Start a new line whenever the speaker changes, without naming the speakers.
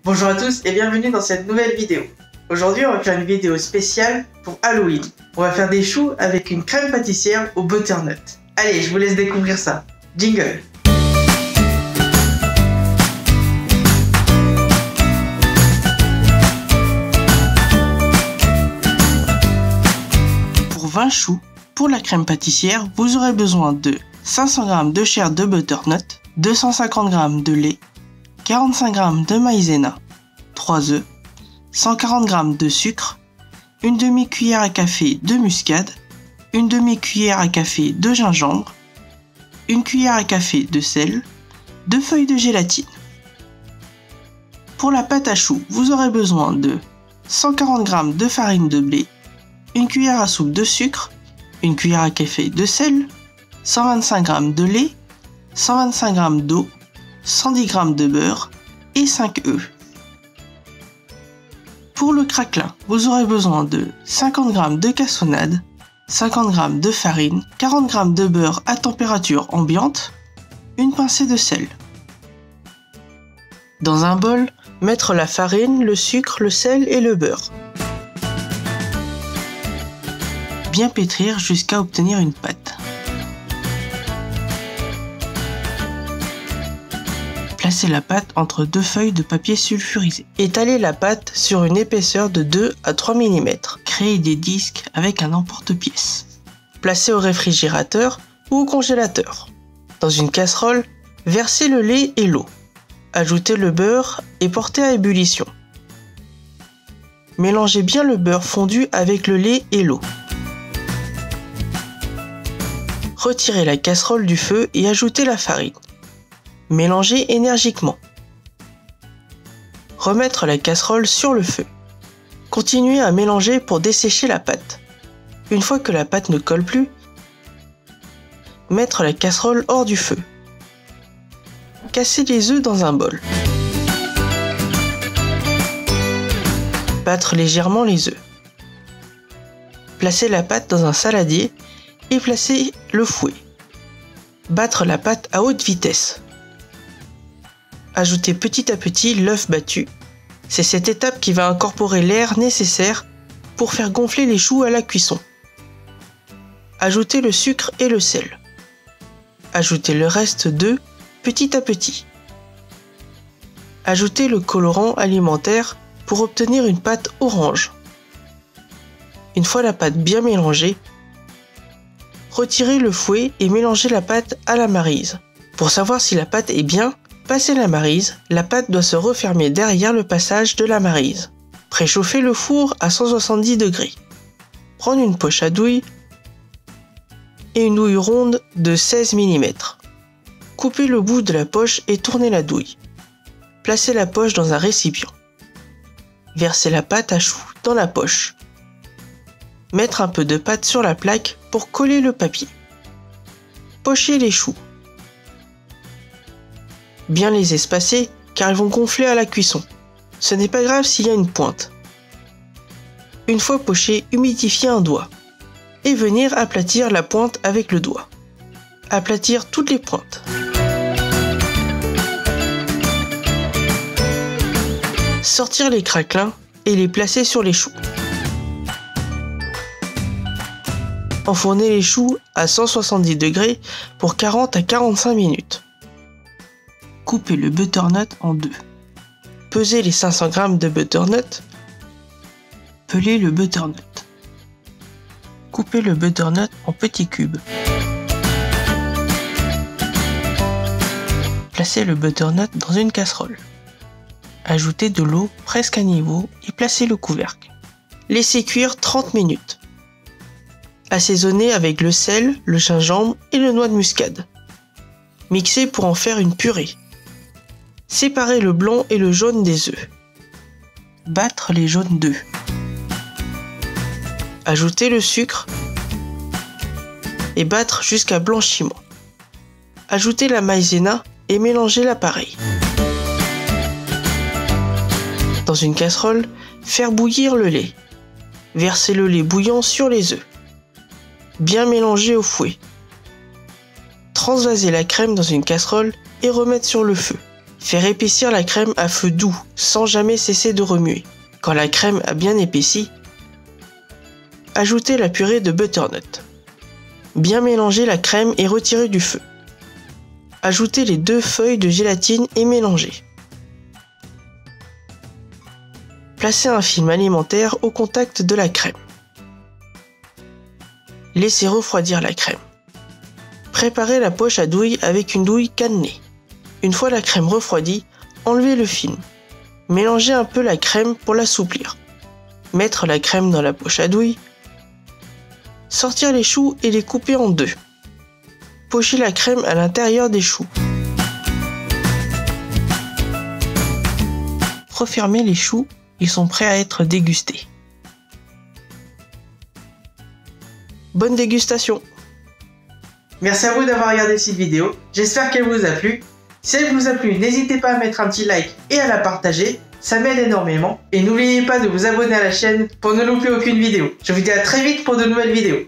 Bonjour à tous et bienvenue dans cette nouvelle vidéo. Aujourd'hui on va faire une vidéo spéciale pour Halloween. On va faire des choux avec une crème pâtissière au butternut. Allez, je vous laisse découvrir ça. Jingle. Pour 20 choux, pour la crème pâtissière, vous aurez besoin de 500 g de chair de butternut, 250 g de lait, 45 g de maïzena, 3 œufs, 140 g de sucre, une demi-cuillère à café de muscade, une demi-cuillère à café de gingembre, une cuillère à café de sel, 2 feuilles de gélatine. Pour la pâte à choux, vous aurez besoin de 140 g de farine de blé, une cuillère à soupe de sucre, une cuillère à café de sel, 125 g de lait, 125 g d'eau, 110 g de beurre et 5 œufs. Pour le craquelin, vous aurez besoin de 50 g de cassonade, 50 g de farine, 40 g de beurre à température ambiante, une pincée de sel. Dans un bol, mettre la farine, le sucre, le sel et le beurre. Bien pétrir jusqu'à obtenir une pâte. Placez la pâte entre 2 feuilles de papier sulfurisé. Étalez la pâte sur une épaisseur de 2 à 3 mm. Créez des disques avec un emporte-pièce. Placez au réfrigérateur ou au congélateur. Dans une casserole, versez le lait et l'eau. Ajoutez le beurre et portez à ébullition. Mélangez bien le beurre fondu avec le lait et l'eau. Retirez la casserole du feu et ajoutez la farine. Mélangez énergiquement. Remettre la casserole sur le feu. Continuez à mélanger pour dessécher la pâte. Une fois que la pâte ne colle plus, mettre la casserole hors du feu. Cassez les œufs dans un bol. Battre légèrement les œufs. Placez la pâte dans un saladier et placez le fouet. Battre la pâte à haute vitesse. Ajoutez petit à petit l'œuf battu. C'est cette étape qui va incorporer l'air nécessaire pour faire gonfler les choux à la cuisson. Ajoutez le sucre et le sel. Ajoutez le reste d'œufs petit à petit. Ajoutez le colorant alimentaire pour obtenir une pâte orange. Une fois la pâte bien mélangée, retirez le fouet et mélangez la pâte à la maryse. Pour savoir si la pâte est bien, passez la maryse, la pâte doit se refermer derrière le passage de la maryse. Préchauffez le four à 170 degrés. Prendre une poche à douille et une douille ronde de 16 mm. Coupez le bout de la poche et tournez la douille. Placez la poche dans un récipient. Versez la pâte à choux dans la poche. Mettre un peu de pâte sur la plaque pour coller le papier. Pochez les choux. Bien les espacer car ils vont gonfler à la cuisson. Ce n'est pas grave s'il y a une pointe. Une fois pochés, humidifiez un doigt et venir aplatir la pointe avec le doigt. Aplatir toutes les pointes. Sortir les craquelins et les placer sur les choux. Enfournez les choux à 170 degrés pour 40 à 45 minutes. Coupez le butternut en deux. Pesez les 500 g de butternut. Pelez le butternut. Coupez le butternut en petits cubes. Placez le butternut dans une casserole. Ajoutez de l'eau presque à niveau et placez le couvercle. Laissez cuire 30 minutes. Assaisonnez avec le sel, le gingembre et le noix de muscade. Mixez pour en faire une purée. Séparez le blanc et le jaune des œufs. Battre les jaunes d'œufs. Ajoutez le sucre et battre jusqu'à blanchiment. Ajoutez la maïzena et mélangez l'appareil. Dans une casserole, faire bouillir le lait. Versez le lait bouillant sur les œufs. Bien mélanger au fouet. Transvaser la crème dans une casserole et remettre sur le feu. Faire épaissir la crème à feu doux, sans jamais cesser de remuer. Quand la crème a bien épaissi, ajoutez la purée de butternut. Bien mélanger la crème et retirer du feu. Ajoutez les 2 feuilles de gélatine et mélangez. Placez un film alimentaire au contact de la crème. Laissez refroidir la crème. Préparez la poche à douille avec une douille cannelée. Une fois la crème refroidie, enlevez le film. Mélangez un peu la crème pour l'assouplir. Mettre la crème dans la poche à douille. Sortir les choux et les couper en 2. Pocher la crème à l'intérieur des choux. Refermez les choux, ils sont prêts à être dégustés. Bonne dégustation! Merci à vous d'avoir regardé cette vidéo, j'espère qu'elle vous a plu. Si elle vous a plu, n'hésitez pas à mettre un petit like et à la partager, ça m'aide énormément. Et n'oubliez pas de vous abonner à la chaîne pour ne louper aucune vidéo. Je vous dis à très vite pour de nouvelles vidéos.